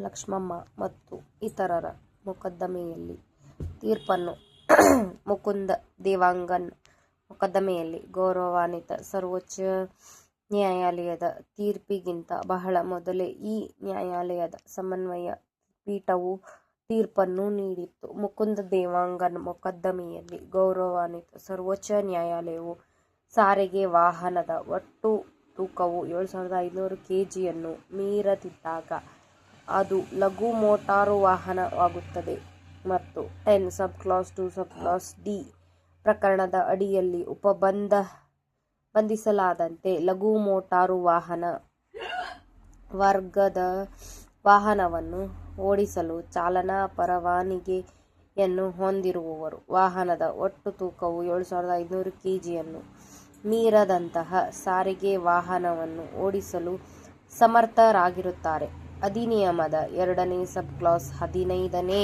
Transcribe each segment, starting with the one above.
ಲಕ್ಷ್ಮಮ್ಮ ಮತ್ತು ಇತರರ ಮೊಕದ್ದಮೆಯಲ್ಲಿ ತೀರ್ಪನ್ನು ಮುಕುಂದ ದೇವಾಂಗನ್ ಮೊಕದ್ದಮೆಯಲ್ಲಿ ಗೌರವಾನ್ವಿತ ಸರ್ವೋಚ್ಚ ನ್ಯಾಯಾಲಯದ ತೀರ್ಪಿಗಿಂತ ಬಹಳ ಮೊದಲೇ ಈ ನ್ಯಾಯಾಲಯದ ಸಮನ್ವಯ ಪೀಠವು ತೀರ್ಪನ್ನು ನೀಡಿತ್ತು. ಮುಕುಂದ ದೇವಾಂಗನ್ ಮೊಕದ್ದಮೆಯಲ್ಲಿ ಗೌರವಾನ್ವಿತ ಸರ್ವೋಚ್ಚ ನ್ಯಾಯಾಲಯವು ಸಾರಿಗೆ ವಾಹನದ ಒಟ್ಟು ತೂಕವು 7,500 kgಯನ್ನು ಮೀರದಿದ್ದಾಗ ಅದು ಲಘು ಮೋಟಾರು ವಾಹನವಾಗುತ್ತದೆ ಮತ್ತು 10 ಸಬ್ಕ್ಲಾಸ್ 2 ಸಬ್ಕ್ಲಾಸ್ ಡಿ ಪ್ರಕರಣದ ಅಡಿಯಲ್ಲಿ ಬಂಧಿಸಲಾದಂತೆ ಲಘು ಮೋಟಾರು ವಾಹನ ವರ್ಗದ ವಾಹನವನ್ನು ಓಡಿಸಲು ಚಾಲನಾ ಪರವಾನಗಿಯನ್ನು ಹೊಂದಿರುವವರು ವಾಹನದ ಒಟ್ಟು ತೂಕವು 7,500 kgಯನ್ನು ಮೀರದಂತಹ ಸಾರಿಗೆ ವಾಹನವನ್ನು ಓಡಿಸಲು ಸಮರ್ಥರಾಗಿರುತ್ತಾರೆ. ಅಧಿನಿಯಮದ 2ನೇ ಸಬ್ಕ್ಲಾಸ್ 15ನೇ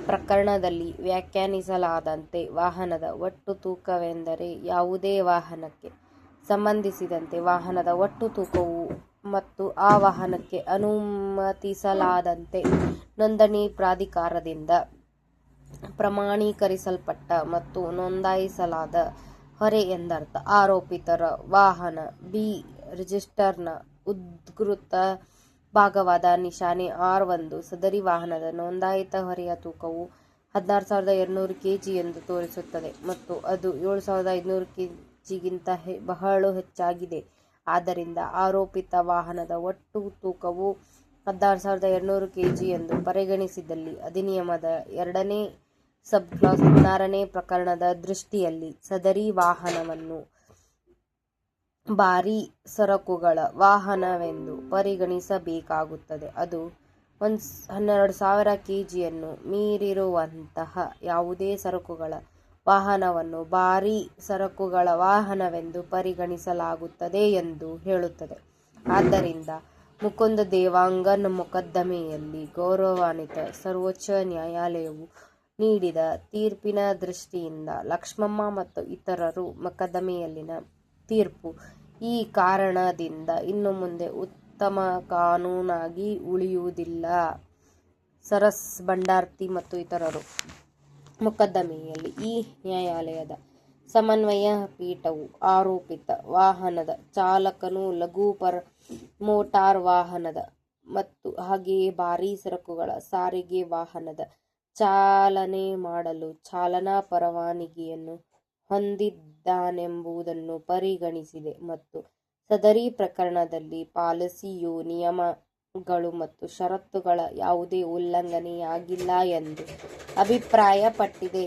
ಪ್ರಕರಣದಲ್ಲಿ ವ್ಯಾಖ್ಯಾನಿಸಲಾದಂತೆ ವಾಹನದ ಒಟ್ಟು ತೂಕವೆಂದರೆ ಯಾವುದೇ ವಾಹನಕ್ಕೆ ಸಂಬಂಧಿಸಿದಂತೆ ವಾಹನದ ಒಟ್ಟು ತೂಕವು ಮತ್ತು ಆ ವಾಹನಕ್ಕೆ ಅನುಮತಿಸಲಾದಂತೆ ನೋಂದಣಿ ಪ್ರಾಧಿಕಾರದಿಂದ ಪ್ರಮಾಣೀಕರಿಸಲ್ಪಟ್ಟ ಮತ್ತು ನೋಂದಾಯಿಸಲಾದ ಹೊರೆ ಎಂದರ್ಥ. ಆರೋಪಿತರ ವಾಹನ ಬಿ ರಿಜಿಸ್ಟರ್ನ ಉದ್ಧೃತ ಭಾಗವಾದ ನಿಶಾನೆ R1 ಸದರಿ ವಾಹನದ ನೋಂದಾಯಿತ ಹೊರೆಯ ತೂಕವು 16,200 kg ಎಂದು ತೋರಿಸುತ್ತದೆ ಮತ್ತು ಅದು 7,500 kgಗಿಂತ ಬಹಳ ಹೆಚ್ಚಾಗಿದೆ. ಆದ್ದರಿಂದ ಆರೋಪಿತ ವಾಹನದ ಒಟ್ಟು ತೂಕವು 16,200 kg ಎಂದು ಪರಿಗಣಿಸಿದಲ್ಲಿ ಅಧಿನಿಯಮದ 2ನೇ ಸಬ್ಕ್ಲಾಸ್ 16ನೇ ಪ್ರಕರಣದ ದೃಷ್ಟಿಯಲ್ಲಿ ಸದರಿ ವಾಹನವನ್ನು ಭಾರೀ ಸರಕುಗಳ ವಾಹನವೆಂದು ಪರಿಗಣಿಸಬೇಕಾಗುತ್ತದೆ. ಅದು 12,000 kgಯನ್ನು ಮೀರಿರುವಂತಹ ಯಾವುದೇ ಸರಕುಗಳ ವಾಹನವನ್ನು ಭಾರೀ ಸರಕುಗಳ ವಾಹನವೆಂದು ಪರಿಗಣಿಸಲಾಗುತ್ತದೆ ಎಂದು ಹೇಳುತ್ತದೆ. ಆದ್ದರಿಂದ ಮುಕುಂದ ದೇವಾಂಗನ್ ಮೊಕದ್ದಮೆಯಲ್ಲಿ ಗೌರವಾನ್ವಿತ ಸರ್ವೋಚ್ಚ ನ್ಯಾಯಾಲಯವು ನೀಡಿದ ತೀರ್ಪಿನ ದೃಷ್ಟಿಯಿಂದ ಲಕ್ಷ್ಮಮ್ಮ ಮತ್ತು ಇತರರು ಮೊಕದ್ದಮೆಯಲ್ಲಿನ ತೀರ್ಪು ಈ ಕಾರಣದಿಂದ ಇನ್ನು ಮುಂದೆ ಉತ್ತಮ ಕಾನೂನಾಗಿ ಉಳಿಯುವುದಿಲ್ಲ. ಸರಸ್ ಭಂಡಾರ್ತಿ ಮತ್ತು ಇತರರು ಮೊಕದ್ದಮೆಯಲ್ಲಿ ಈ ನ್ಯಾಯಾಲಯದ ಸಮನ್ವಯ ಪೀಠವು ಆರೋಪಿತ ವಾಹನದ ಚಾಲಕನು ಲಘು ಮೋಟಾರ್ ವಾಹನದ ಮತ್ತು ಹಾಗೆಯೇ ಭಾರೀ ಸರಕುಗಳ ಸಾರಿಗೆ ವಾಹನದ ಚಾಲನೆ ಮಾಡಲು ಚಾಲನಾ ಪರವಾನಗಿಯನ್ನು ಹೊಂದಿದ್ದಾನೆಂಬುದನ್ನು ಪರಿಗಣಿಸಿದೆ ಮತ್ತು ಸದರಿ ಪ್ರಕರಣದಲ್ಲಿ ಪಾಲಿಸಿಯು ನಿಯಮಗಳು ಮತ್ತು ಷರತ್ತುಗಳ ಯಾವುದೇ ಉಲ್ಲಂಘನೆಯಾಗಿಲ್ಲ ಎಂದು ಅಭಿಪ್ರಾಯಪಟ್ಟಿದೆ.